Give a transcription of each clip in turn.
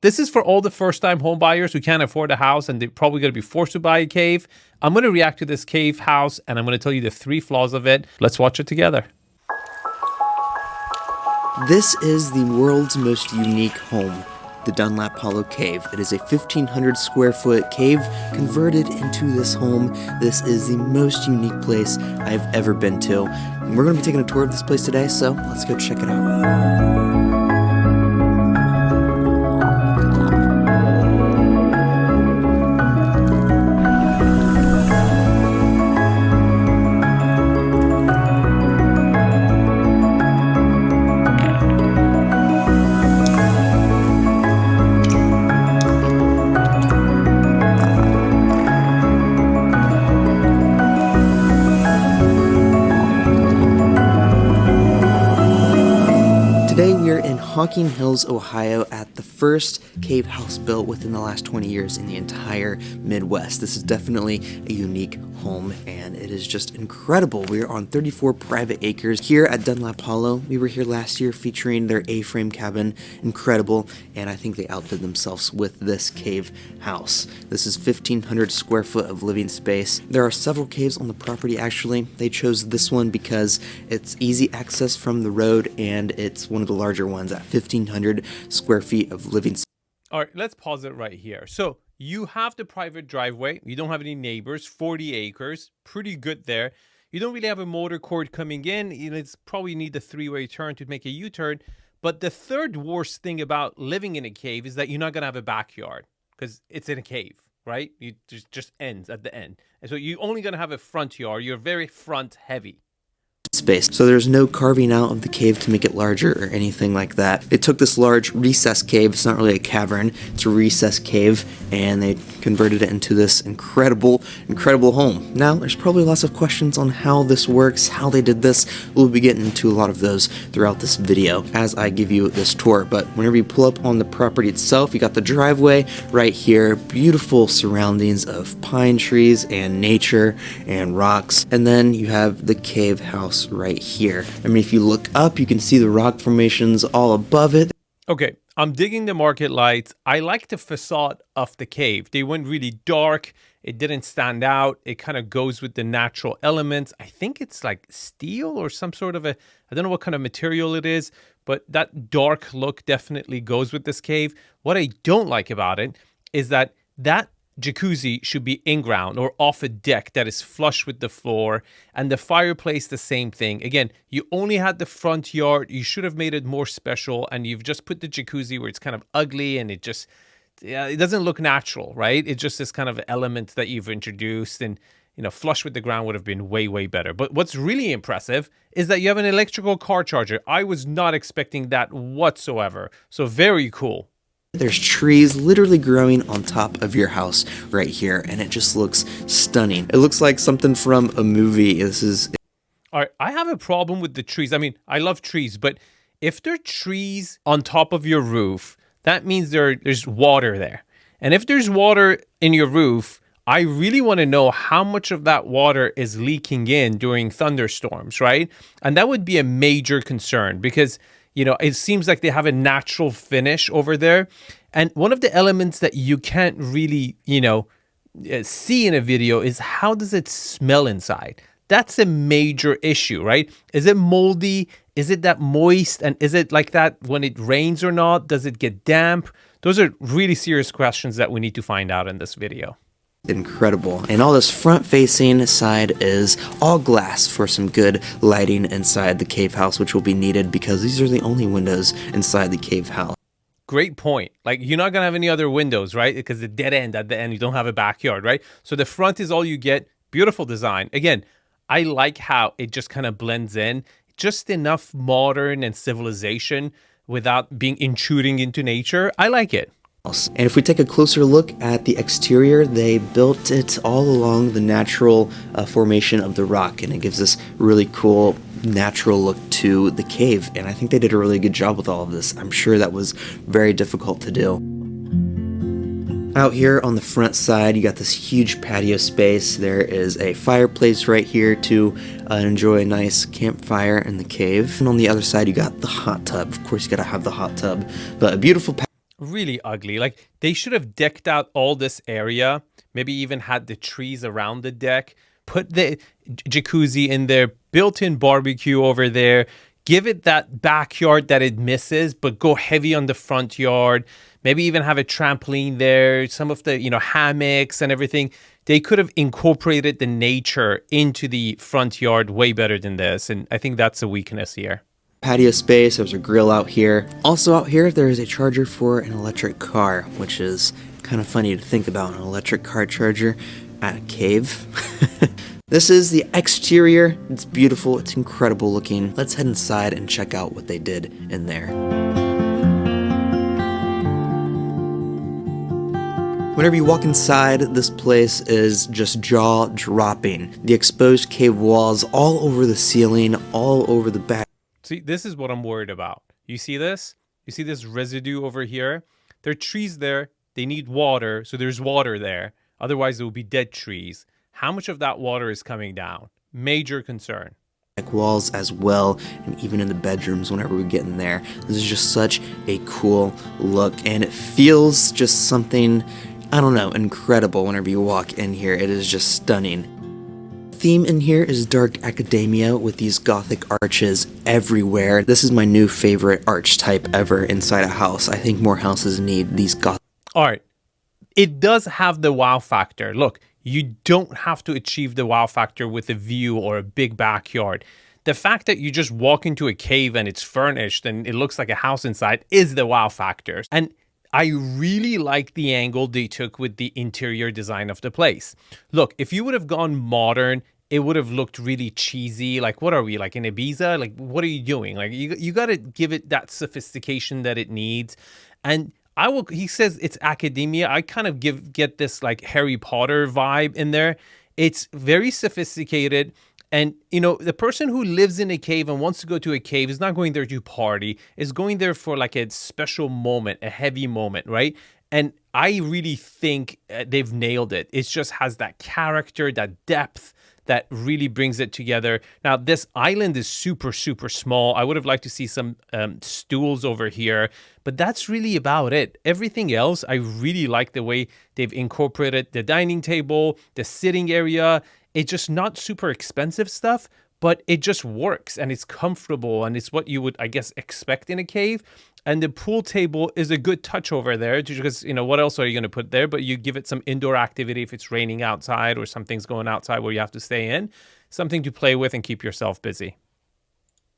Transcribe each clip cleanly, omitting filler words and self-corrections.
This is for all the first-time home buyers who can't afford a house and they're probably going to be forced to buy a cave. I'm going to react to this cave house and I'm going to tell you the 3 flaws of it. Let's watch it together. This is the world's most unique home, the 𝗕𝗏𝗕 Cave. It is a 1,500 square foot cave converted into this home. This is the most unique place I've ever been to. And we're going to be taking a tour of this place today, so let's go check it out. Today we are in Hocking Hills, Ohio at the first cave house built within the last 20 years in the entire Midwest. This is definitely a unique home and it is just incredible. We are on 34 private acres here at 𝗕𝗏𝗕. We were here last year featuring their A-frame cabin. Incredible, and I think they outdid themselves with this cave house. This is 1,500 square foot of living space. There are several caves on the property actually. They chose this one because it's easy access from the road and it's one of the larger ones at 1,500 square feet of living space. All right, let's pause it right here. So you have the private driveway. You don't have any neighbors, 40 acres, pretty good there. You don't really have a motor court coming in. It's probably need the 3-way turn to make a U-turn. But the third worst thing about living in a cave is that you're not going to have a backyard because it's in a cave, right? You just ends at the end. And so you're only going to have a front yard. You're very front heavy. Space. So there's no carving out of the cave to make it larger or anything like that. They took this large recess cave, it's not really a cavern, it's a recess cave, and they converted it into this incredible home. Now, there's probably lots of questions on how this works, how they did this. We'll be getting into a lot of those throughout this video as I give you this tour. But whenever you pull up on the property itself, you got the driveway right here, beautiful surroundings of pine trees and nature and rocks, and then you have the cave house right here. I mean, if you look up, you can see the rock formations all above it. Okay, I'm digging the market lights. I like the facade of the cave. They went really dark. It didn't stand out. It kind of goes with the natural elements. I think it's like steel or some sort of I don't know what kind of material it is, but that dark look definitely goes with this cave. What I don't like about it is that jacuzzi should be in ground or off a deck that is flush with the floor, and the fireplace the same thing. Again, you only had the front yard. You should have made it more special, and you've just put the jacuzzi where it's kind of ugly and it doesn't look natural, right? It's just this kind of element that you've introduced, and flush with the ground would have been way better. But what's really impressive is that you have an electrical car charger. I was not expecting that whatsoever. So very cool. There's trees literally growing on top of your house right here, and it just looks stunning. It looks like something from a movie. All right, I have a problem with the trees. I mean, I love trees, but if there are trees on top of your roof, that means there's water there. And if there's water in your roof, I really want to know how much of that water is leaking in during thunderstorms, right? And that would be a major concern because it seems like they have a natural finish over there. And one of the elements that you can't really, see in a video is how does it smell inside? That's a major issue, right? Is it moldy? Is it that moist? And is it like that when it rains or not? Does it get damp? Those are really serious questions that we need to find out in this video. Incredible. And all this front facing side is all glass for some good lighting inside the cave house, which will be needed because these are the only windows inside the cave house. Great point. Like, you're not going to have any other windows, right? Because the dead end at the end, you don't have a backyard, right? So the front is all you get. Beautiful design. Again, I like how it just kind of blends in. Just enough modern and civilization without being intruding into nature. I like it. And if we take a closer look at the exterior, they built it all along the natural formation of the rock, and it gives this really cool natural look to the cave, and I think they did a really good job with all of this. I'm sure that was very difficult to do. Out here on the front side, you got this huge patio space. There is a fireplace right here to enjoy a nice campfire in the cave. And on the other side, you got the hot tub. Of course, you gotta have the hot tub, but a beautiful Really ugly. Like, they should have decked out all this area, maybe even had the trees around the deck, put the jacuzzi in there, built-in barbecue over there, give it that backyard that it misses, but go heavy on the front yard. Maybe even have a trampoline there, some of the, hammocks and everything. They could have incorporated the nature into the front yard way better than this. And I think that's a weakness here. Patio space, there's a grill out here. Also out here, there is a charger for an electric car, which is kind of funny to think about, an electric car charger at a cave. This is the exterior. It's beautiful, it's incredible looking. Let's head inside and check out what they did in there. Whenever you walk inside, this place is just jaw-dropping. The exposed cave walls all over the ceiling, all over the back. See, this is what I'm worried about. You see this? You see this residue over here? There are trees there. They need water, so there's water there. Otherwise, there will be dead trees. How much of that water is coming down? Major concern. Walls as well, and even in the bedrooms whenever we get in there. This is just such a cool look, and it feels just something, I don't know, incredible whenever you walk in here. It is just stunning. Theme in here is dark academia with these Gothic arches everywhere. This is my new favorite arch type ever inside a house. I think more houses need these Gothic. All right. It does have the wow factor. Look, you don't have to achieve the wow factor with a view or a big backyard. The fact that you just walk into a cave and it's furnished and it looks like a house inside is the wow factor. And I really like the angle they took with the interior design of the place. Look, if you would have gone modern, it would have looked really cheesy. Like, what are we, like in Ibiza? Like, what are you doing? Like, you got to give it that sophistication that it needs. And he says it's academia. I kind of get this like Harry Potter vibe in there. It's very sophisticated. And, the person who lives in a cave and wants to go to a cave is not going there to party, is going there for like a special moment, a heavy moment, right? And I really think they've nailed it. It just has that character, that depth that really brings it together. Now, this island is super, super small. I would have liked to see some stools over here, but that's really about it. Everything else, I really like the way they've incorporated the dining table, the sitting area. It's just not super expensive stuff, but it just works and it's comfortable and it's what you would, I guess, expect in a cave. And the pool table is a good touch over there because, what else are you going to put there? But you give it some indoor activity if it's raining outside or something's going outside where you have to stay in. Something to play with and keep yourself busy.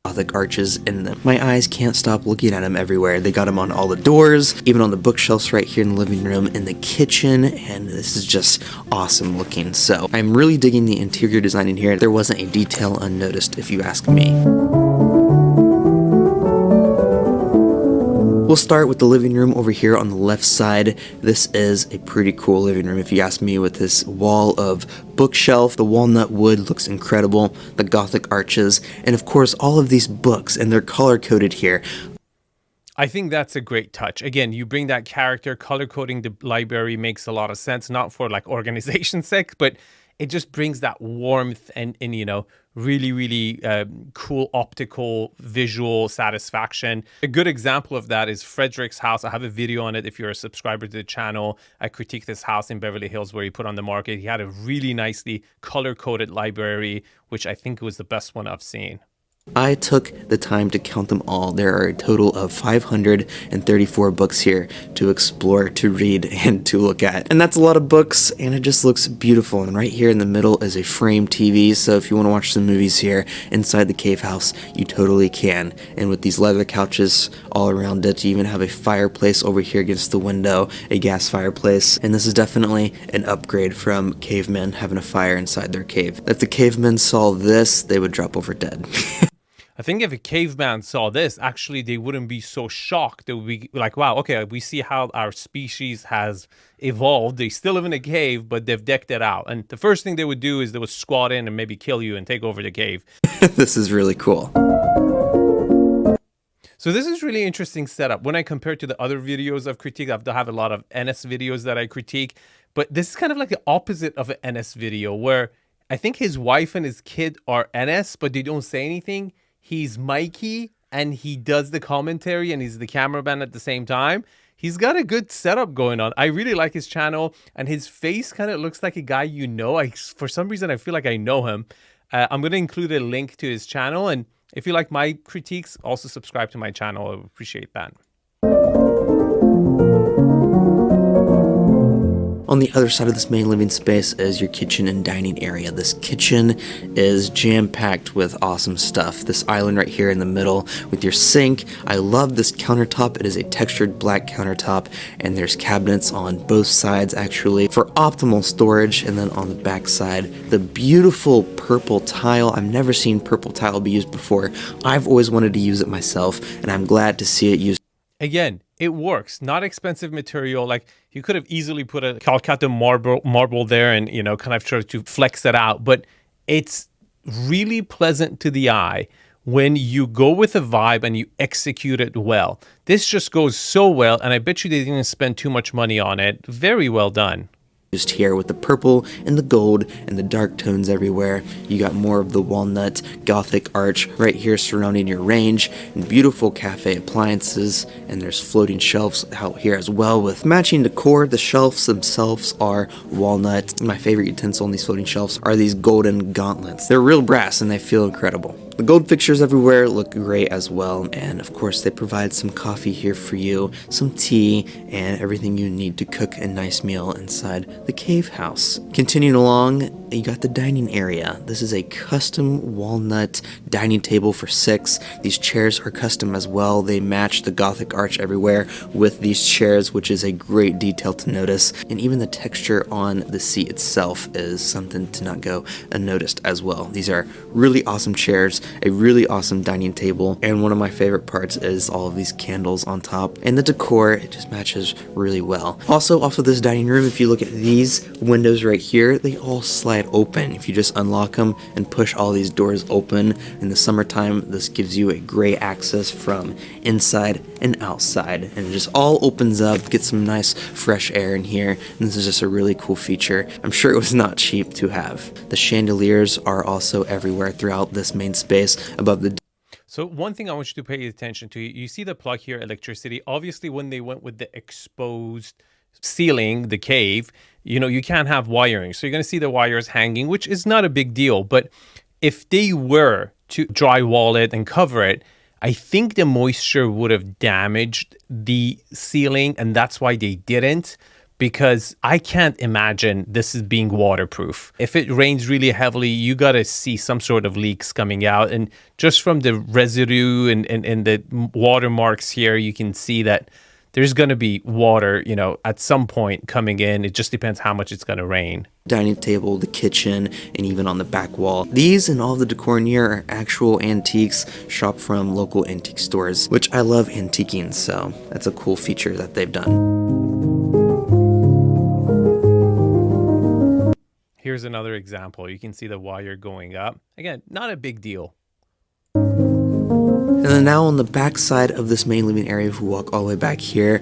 Gothic arches in them. My eyes can't stop looking at them everywhere. They got them on all the doors, even on the bookshelves right here in the living room, in the kitchen, and this is just awesome looking. So I'm really digging the interior design in here. There wasn't a detail unnoticed, if you ask me. We'll start with the living room over here on the left side. This is a pretty cool living room, if you ask me, with this wall of bookshelf. The walnut wood looks incredible, the Gothic arches, and of course all of these books, and they're color-coded here. I think that's a great touch. Again, you bring that character, color coding the library makes a lot of sense, not for like organization's sake, but it just brings that warmth and really, really cool optical visual satisfaction. A good example of that is Frederick's house. I have a video on it if you're a subscriber to the channel. I critique this house in Beverly Hills where he put on the market. He had a really nicely color-coded library, which I think was the best one I've seen. I took the time to count them all. There are a total of 534 books here to explore, to read, and to look at. And that's a lot of books, and it just looks beautiful. And right here in the middle is a frame TV, so if you want to watch some movies here inside the cave house, you totally can. And with these leather couches all around it, you even have a fireplace over here against the window, a gas fireplace. And this is definitely an upgrade from cavemen having a fire inside their cave. If the cavemen saw this, they would drop over dead. I think if a caveman saw this, actually, they wouldn't be so shocked. They would be like, wow, okay, we see how our species has evolved. They still live in a cave, but they've decked it out. And the first thing they would do is they would squat in and maybe kill you and take over the cave. This is really cool. So this is really interesting setup. When I compare to the other videos I've critiqued, I have a lot of NS videos that I critique. But this is kind of like the opposite of an NS video where I think his wife and his kid are NS, but they don't say anything. He's Mikey and he does the commentary and he's the cameraman at the same time. he's got a good setup going on. I really like his channel, and his face kind of looks like a guy you know. For some reason, I feel like I know him. I'm going to include a link to his channel, and if you like my critiques, also subscribe to my channel. I would appreciate that. On the other side of this main living space is your kitchen and dining area. This kitchen is jam-packed with awesome stuff. This island right here in the middle with your sink. I love this countertop. It is a textured black countertop, and there's cabinets on both sides actually for optimal storage. And then on the back side, the beautiful purple tile. I've never seen purple tile be used before. I've always wanted to use it myself, and I'm glad to see it used. Again, it works. Not expensive material. Like, you could have easily put a 𝗕𝗏𝗕𝗏 marble there and, you know, kind of try to flex it out. But it's really pleasant to the eye when you go with a vibe and you execute it well. This just goes so well, and I bet you they didn't spend too much money on it. Very well done. Used here with the purple and the gold and the dark tones everywhere. You got more of the walnut Gothic arch right here surrounding your range, and beautiful cafe appliances, and there's floating shelves out here as well with matching decor. The shelves themselves are walnut. My favorite utensil on these floating shelves are these golden gauntlets. They're real brass and they feel incredible. The gold fixtures everywhere look great as well, and of course they provide some coffee here for you, some tea, and everything you need to cook a nice meal inside the cave house. Continuing along, you got the dining area. This is a custom walnut dining table for 6. These chairs are custom as well. They match the Gothic arch everywhere with these chairs, which is a great detail to notice, and even the texture on the seat itself is something to not go unnoticed as well. These are really awesome chairs, a really awesome dining table, and one of my favorite parts is all of these candles on top, and the decor, it just matches really well. Also, off of this dining room, if you look at these windows right here, they all slide open. If you just unlock them and push all these doors open in the summertime, this gives you a great access from inside and outside, and it just all opens up, get some nice fresh air in here, and this is just a really cool feature. I'm sure it was not cheap to have. The chandeliers are also everywhere throughout this main space above the. So one thing I want you to pay attention to, you see the plug here, electricity. Obviously, when they went with the exposed ceiling, the cave, you know, you can't have wiring. So you're going to see the wires hanging, which is not a big deal. But if they were to drywall it and cover it, I think the moisture would have damaged the ceiling, and that's why they didn't. Because I can't imagine this is being waterproof. If it rains really heavily, you got to see some sort of leaks coming out. And just from the residue and the watermarks here, you can see that there's going to be water, you know, at some point coming in. It just depends how much it's going to rain. Dining table, the kitchen, and even on the back wall. These and all the decor in here are actual antiques shopped from local antique stores, which I love antiquing, so that's a cool feature that they've done. Here's another example. You can see the wire going up. Again, not a big deal. And then now on the back side of this main living area, if we walk all the way back here,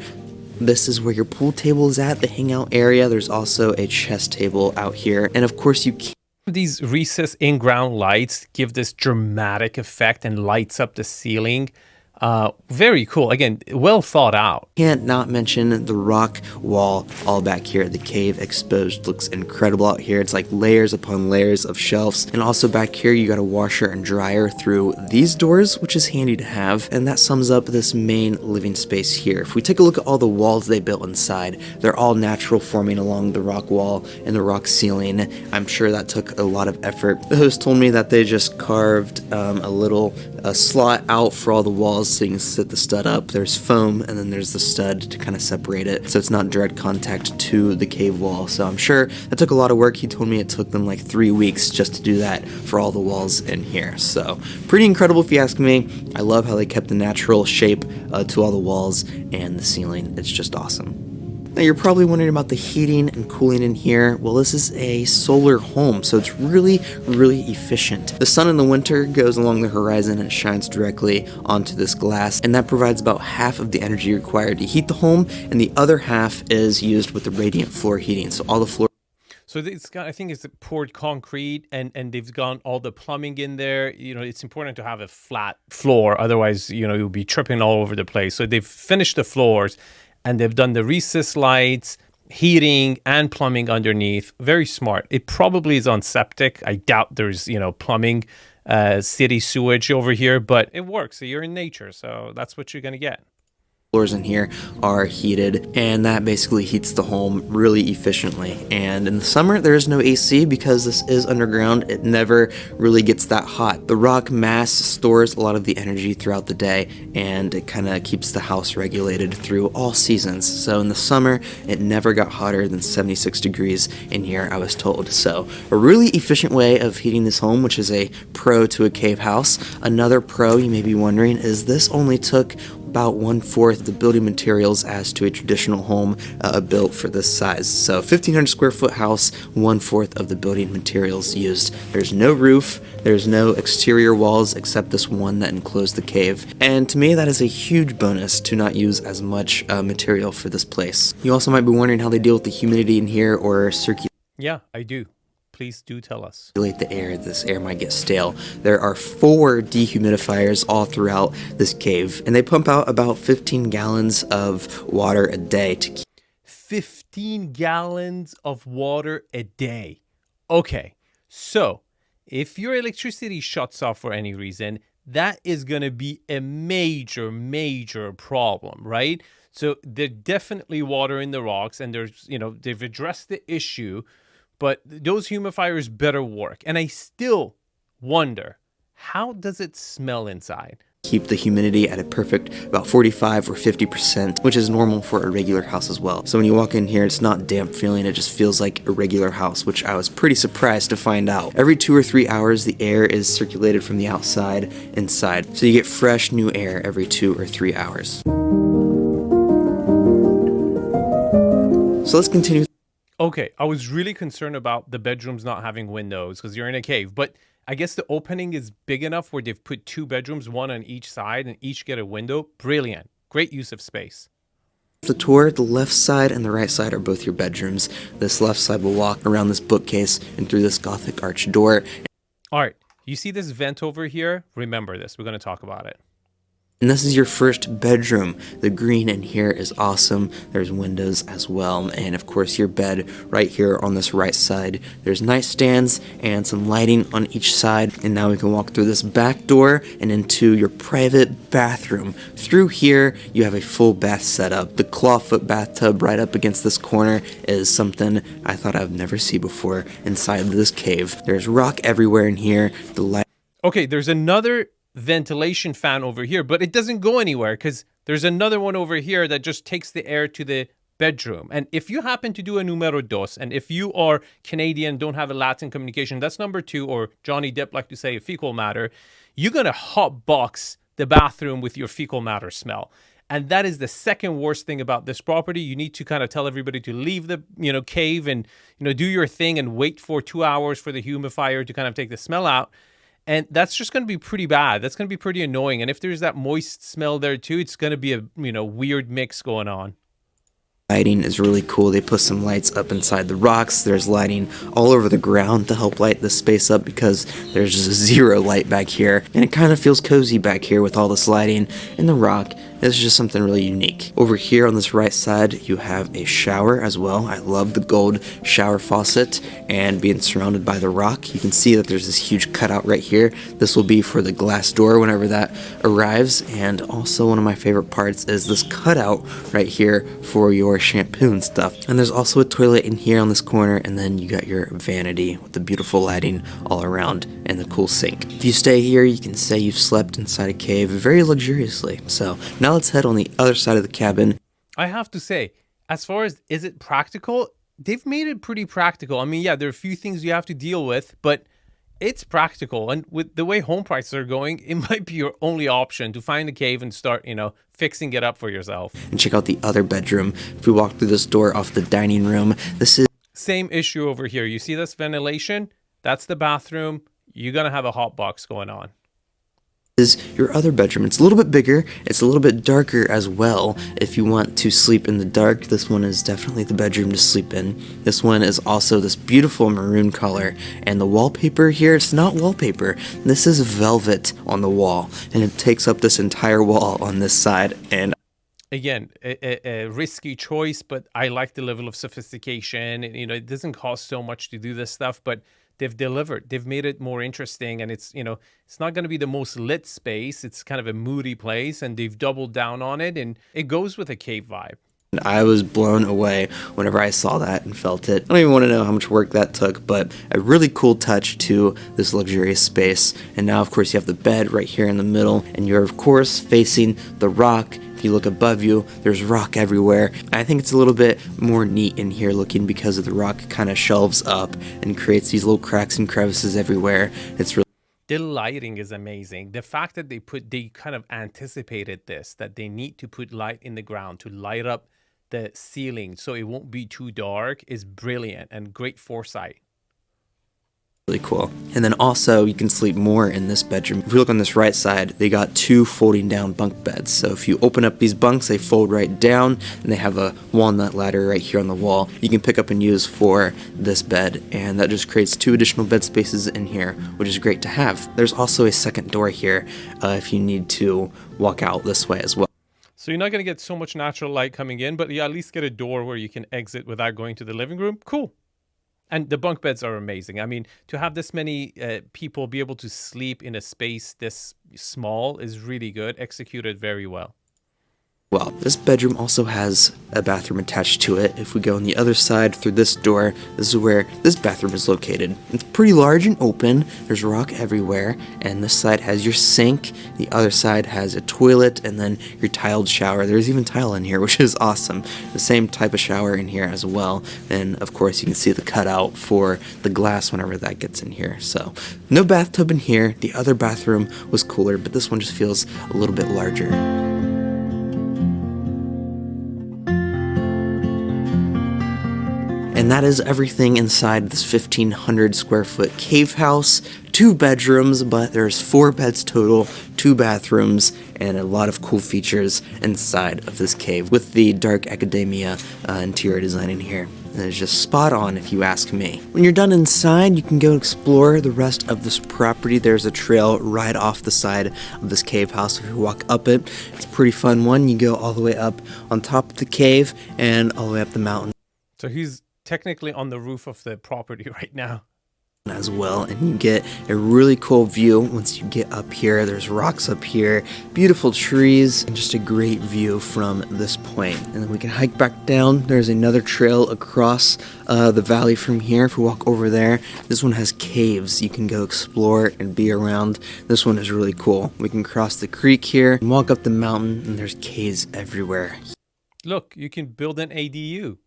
this is where your pool table is at, the hangout area. There's also a chess table out here. And of course you can. These recessed in-ground lights give this dramatic effect and lights up the ceiling. Very cool. Again, well thought out. Can't not mention the rock wall all back here. The cave exposed looks incredible out here. It's like layers upon layers of shelves. And also back here, you got a washer and dryer through these doors, which is handy to have. And that sums up this main living space here. If we take a look at all the walls they built inside, they're all natural forming along the rock wall and the rock ceiling. I'm sure that took a lot of effort. The host told me that they just carved a little slot out for all the walls so you can sit the stud up. There's foam, and then there's the stud to kind of separate it so it's not direct contact to the cave wall. So I'm sure that took a lot of work. He told me it took them like 3 weeks just to do that for all the walls in here. So pretty incredible if you ask me. I love how they kept the natural shape to all the walls and the ceiling. It's just awesome. Now you're probably wondering about the heating and cooling in here. Well, this is a solar home, so it's really, really efficient. The sun in the winter goes along the horizon and shines directly onto this glass, and that provides about half of the energy required to heat the home, and the other half is used with the radiant floor heating. So all the floor. So it's got, I think it's poured concrete, and they've got all the plumbing in there. You know, it's important to have a flat floor, otherwise, you know, you'll be tripping all over the place. So they've finished the floors. and they've done the recessed lights, heating, and plumbing underneath. Very smart. It probably is on septic. I doubt there's, plumbing, city sewage over here, but it works. So you're in nature, so that's what you're going to get. Floors in here are heated, and that basically heats the home really efficiently. And in the summer there is no AC because this is underground. It never really gets that hot. The rock mass stores a lot of the energy throughout the day, and it kind of keeps the house regulated through all seasons. So in the summer it never got hotter than 76 degrees in here, I was told. So a really efficient way of heating this home, which is a pro to a cave house. Another pro, you may be wondering, is this only took about 1/4 the building materials as to a traditional home built for this size. So 1,500 square foot house, 1/4 of the building materials used. There's no roof, there's no exterior walls except this one that enclosed the cave. And to me, that is a huge bonus to not use as much material for this place. You also might be wondering how they deal with the humidity in here or circulate. Yeah, I do. Please do tell us. The air. This air might get stale. There are 4 dehumidifiers all throughout this cave, and they pump out about 15 gallons of water a day to keep 15 gallons of water a day. Okay, so if your electricity shuts off for any reason, that is going to be a major problem, right? So there's definitely water in the rocks, and there's, they've addressed the issue, but those humidifiers better work. And I still wonder, how does it smell inside? Keep the humidity at a perfect about 45 or 50%, which is normal for a regular house as well. So when you walk in here, it's not damp feeling, it just feels like a regular house, which I was pretty surprised to find out. Every 2 or 3 hours, the air is circulated from the outside inside. So you get fresh new air every 2 or 3 hours. So let's continue. Okay, I was really concerned about the bedrooms not having windows because you're in a cave, but I guess the opening is big enough where they've put 2 bedrooms, one on each side, and each get a window. Brilliant. Great use of space. The tour, the left side and the right side are both your bedrooms. This left side will walk around this bookcase and through this Gothic arch door. All right, you see this vent over here? Remember this. We're going to talk about it. And this is your first bedroom. The green in here is awesome. There's windows as well. And of course your bed right here on this right side. There's nightstands and some lighting on each side. And now we can walk through this back door and into your private bathroom. Through here, you have a full bath setup. The clawfoot bathtub right up against this corner is something I thought I'd never see before inside of this cave. There's rock everywhere in here. The light. Okay, there's another ventilation fan over here, but it doesn't go anywhere because there's another one over here that just takes the air to the bedroom. And if you happen to do a numero dos, and if you are Canadian, don't have a Latin communication, that's number 2, or Johnny Depp like to say fecal matter, you're going to hot box the bathroom with your fecal matter smell. And that is the second worst thing about this property. You need to kind of tell everybody to leave the, cave and, do your thing and wait for 2 hours for the humidifier to kind of take the smell out. And that's just going to be pretty bad. That's going to be pretty annoying. And if there's that moist smell there too, it's going to be a, weird mix going on. Lighting is really cool. They put some lights up inside the rocks. There's lighting all over the ground to help light the space up because there's just 0 light back here. And it kind of feels cozy back here with all this lighting in the rock. It's just something really unique. Over here on this right side, you have a shower as well. I love the gold shower faucet and being surrounded by the rock. You can see that there's this huge cutout right here. This will be for the glass door whenever that arrives. And also one of my favorite parts is this cutout right here for your shampoo and stuff. And there's also a toilet in here on this corner, and then you got your vanity with the beautiful lighting all around and the cool sink. If you stay here, you can say you've slept inside a cave very luxuriously. So now let's head on the other side of the cabin. I have to say, as far as is it practical, they've made it pretty practical. I mean, yeah, there are a few things you have to deal with, but it's practical. And with the way home prices are going, it might be your only option to find a cave and start, fixing it up for yourself. And check out the other bedroom. If we walk through this door off the dining room, this is same issue over here. You see this ventilation? That's the bathroom. You're going to have a hot box going on. Is your other bedroom. It's a little bit bigger, it's a little bit darker as well. If you want to sleep in the dark, this one is definitely the bedroom to sleep in. This one is also this beautiful maroon color, and the wallpaper here, it's not wallpaper, this is velvet on the wall, and it takes up this entire wall on this side. And Again, a risky choice, but I like the level of sophistication. It doesn't cost so much to do this stuff, but they've delivered. They've made it more interesting, and it's not going to be the most lit space. It's kind of a moody place, and they've doubled down on it, and it goes with a cave vibe. I was blown away whenever I saw that and felt it. I don't even want to know how much work that took, but a really cool touch to this luxurious space. And now, of course, you have the bed right here in the middle, and you're, of course, facing the rock. If you look above you, there's rock everywhere. I think it's a little bit more neat in here looking because of the rock kind of shelves up and creates these little cracks and crevices everywhere. It's really The lighting is amazing. The fact that they kind of anticipated this, that they need to put light in the ground to light up the ceiling so it won't be too dark is brilliant and great foresight. really cool. And then also you can sleep more in this bedroom. If you look on this right side, they got 2 folding down bunk beds. So if you open up these bunks, they fold right down, and they have a walnut ladder right here on the wall you can pick up and use for this bed, and that just creates 2 additional bed spaces in here, which is great to have. There's also a second door here if you need to walk out this way as well. So you're not going to get so much natural light coming in, but you at least get a door where you can exit without going to the living room. Cool. And the bunk beds are amazing. I mean, to have this many people be able to sleep in a space this small is really good, executed very well. Well, this bedroom also has a bathroom attached to it. If we go on the other side through this door, this is where this bathroom is located. It's pretty large and open. There's rock everywhere, and this side has your sink. The other side has a toilet and then your tiled shower. There's even tile in here, which is awesome. The same type of shower in here as well. And of course, you can see the cutout for the glass whenever that gets in here. So, no bathtub in here. The other bathroom was cooler, but this one just feels a little bit larger. And that is everything inside this 1,500 square foot cave house. 2 bedrooms, but there's 4 beds total, 2 bathrooms, and a lot of cool features inside of this cave with the dark academia interior design in here. And it's just spot on if you ask me. When you're done inside, you can go explore the rest of this property. There's a trail right off the side of this cave house. If you walk up it, it's a pretty fun one. You go all the way up on top of the cave and all the way up the mountain. So he's technically on the roof of the property right now as well, and you get a really cool view once you get up here. There's rocks up here, beautiful trees, and just a great view from this point. And then we can hike back down. There's another trail across the valley from here. If we walk over there, this one has caves you can go explore and be around. This one is really cool. We can cross the creek here and walk up the mountain, and there's caves everywhere. Look, you can build an ADU.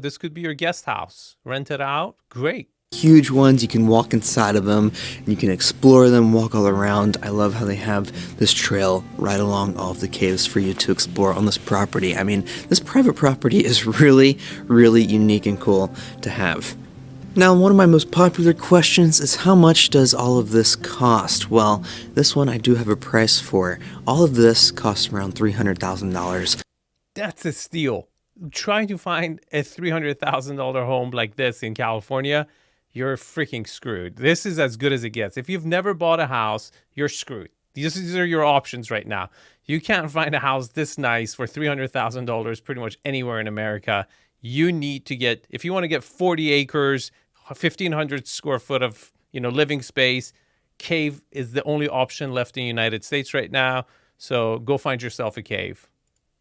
This could be your guest house. Rent it out. Great. Huge ones. You can walk inside of them, and you can explore them, walk all around. I love how they have this trail right along all of the caves for you to explore on this property. I mean, this private property is really, really unique and cool to have. Now, one of my most popular questions is how much does all of this cost? Well, this one I do have a price for. All of this costs around $300,000. That's a steal. Trying to find a $300,000 home like this in California, you're freaking screwed. This is as good as it gets. If you've never bought a house, you're screwed. These are your options right now. You can't find a house this nice for $300,000 pretty much anywhere in America. You need to get, if you want to get 40 acres, 1,500 square foot of living space, cave is the only option left in the United States right now. So go find yourself a cave.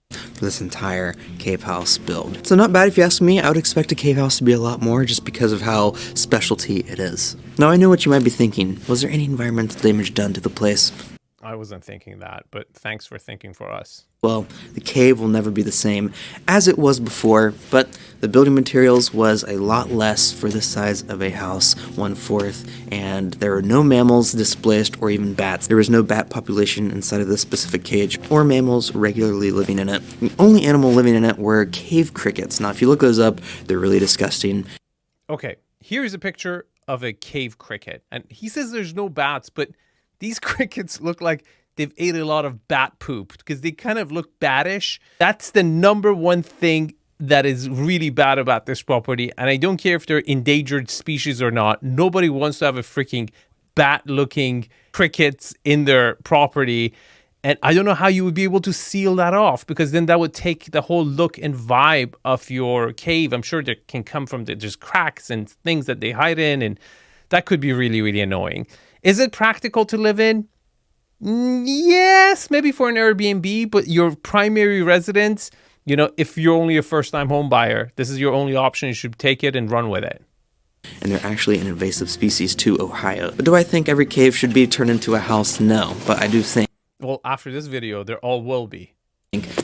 For this entire cave house build. So not bad if you ask me. I would expect a cave house to be a lot more just because of how specialty it is. Now I know what you might be thinking. Was there any environmental damage done to the place? I wasn't thinking that, but thanks for thinking for us. Well, the cave will never be the same as it was before, but the building materials was a lot less for this size of a house, 1/4, and there were no mammals displaced or even bats. There was no bat population inside of this specific cage or mammals regularly living in it. The only animal living in it were cave crickets. Now, if you look those up, they're really disgusting. Okay, here's a picture of a cave cricket, and he says there's no bats, but these crickets look like they've ate a lot of bat poop because they kind of look batish. That's the number one thing that is really bad about this property. And I don't care if they're endangered species or not. Nobody wants to have a freaking bat-looking crickets in their property. And I don't know how you would be able to seal that off, because then that would take the whole look and vibe of your cave. I'm sure there can come from just cracks and things that they hide in, and that could be really, really annoying. Is it practical to live in? Yes, maybe for an Airbnb, but your primary residence, if you're only a first-time home buyer, this is your only option. You should take it and run with it. And they're actually an invasive species to Ohio. But do I think every cave should be turned into a house? No, but I do think Well, after this video, there all will be.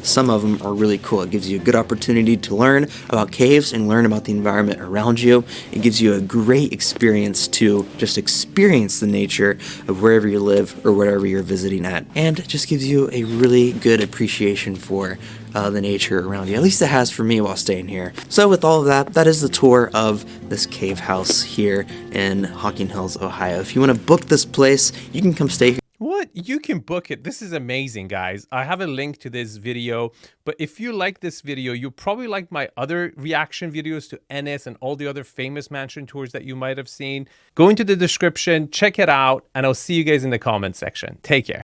some of them are really cool. It gives you a good opportunity to learn about caves and learn about the environment around you. It gives you a great experience to just experience the nature of wherever you live or wherever you're visiting at. And it just gives you a really good appreciation for the nature around you. At least it has for me while staying here. So with all of that, that is the tour of this cave house here in Hocking Hills, Ohio. If you want to book this place, you can come stay here. What? You can book it. This is amazing, guys. I have a link to this video, but if you like this video, you'll probably like my other reaction videos to Ennis and all the other famous mansion tours that you might have seen. Go into the description, check it out, and I'll see you guys in the comment section. Take care.